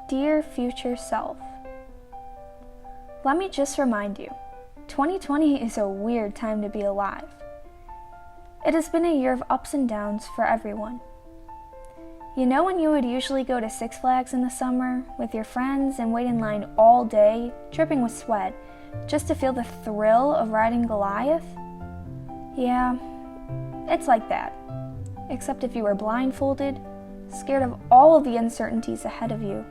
Dear future self, let me just remind you, 2020 is a weird time to be alive. It has been a year of ups and downs for everyone. You know when you would usually go to Six Flags in the summer with your friends and wait in line all day, dripping with sweat, just to feel the thrill of riding Goliath? Yeah, it's like that. Except if you were blindfolded, scared of all of the uncertainties ahead of you,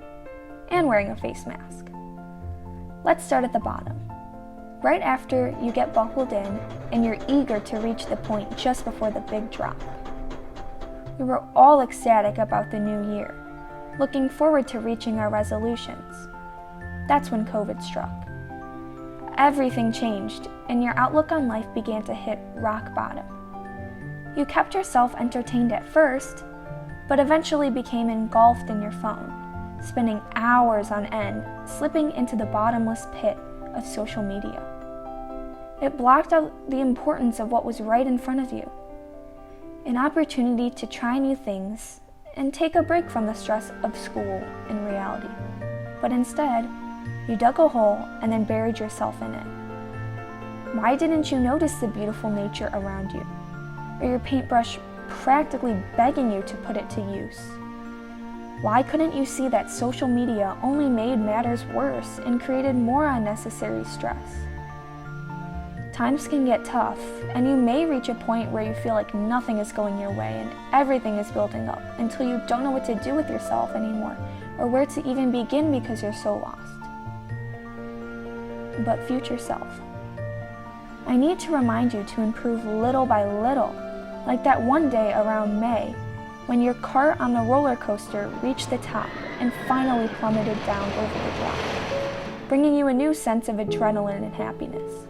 and wearing a face mask. Let's start at the bottom. Right after you get buckled in and you're eager to reach the point just before the big drop. We were all ecstatic about the new year, looking forward to reaching our resolutions. That's when COVID struck. Everything changed and your outlook on life began to hit rock bottom. You kept yourself entertained at first, but eventually became engulfed in your phone, spending hours on end, slipping into the bottomless pit of social media. It blocked out the importance of what was right in front of you, an opportunity to try new things and take a break from the stress of school and reality. But instead, you dug a hole and then buried yourself in it. Why didn't you notice the beautiful nature around you, or your paintbrush practically begging you to put it to use? Why couldn't you see that social media only made matters worse and created more unnecessary stress? Times can get tough, and you may reach a point where you feel like nothing is going your way and everything is building up until you don't know what to do with yourself anymore or where to even begin because you're so lost. But future self, I need to remind you to improve little by little, like that one day around May when your cart on the roller coaster reached the top and finally plummeted down over the drop, bringing you a new sense of adrenaline and happiness.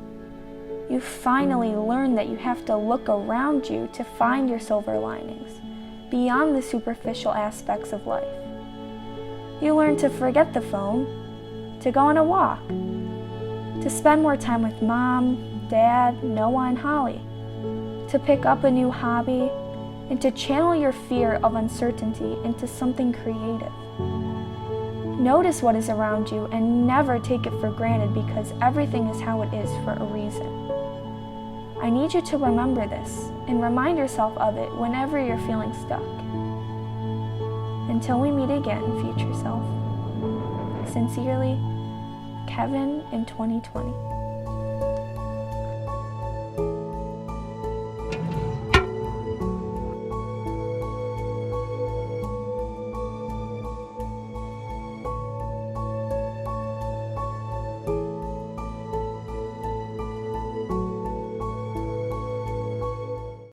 You finally learned that you have to look around you to find your silver linings, beyond the superficial aspects of life. You learned to forget the phone, to go on a walk, to spend more time with Mom, Dad, Noah, and Holly, to pick up a new hobby, and to channel your fear of uncertainty into something creative. Notice what is around you and never take it for granted because everything is how it is for a reason. I need you to remember this and remind yourself of it whenever you're feeling stuck. Until we meet again, future self. Sincerely, Kevyn in 2020.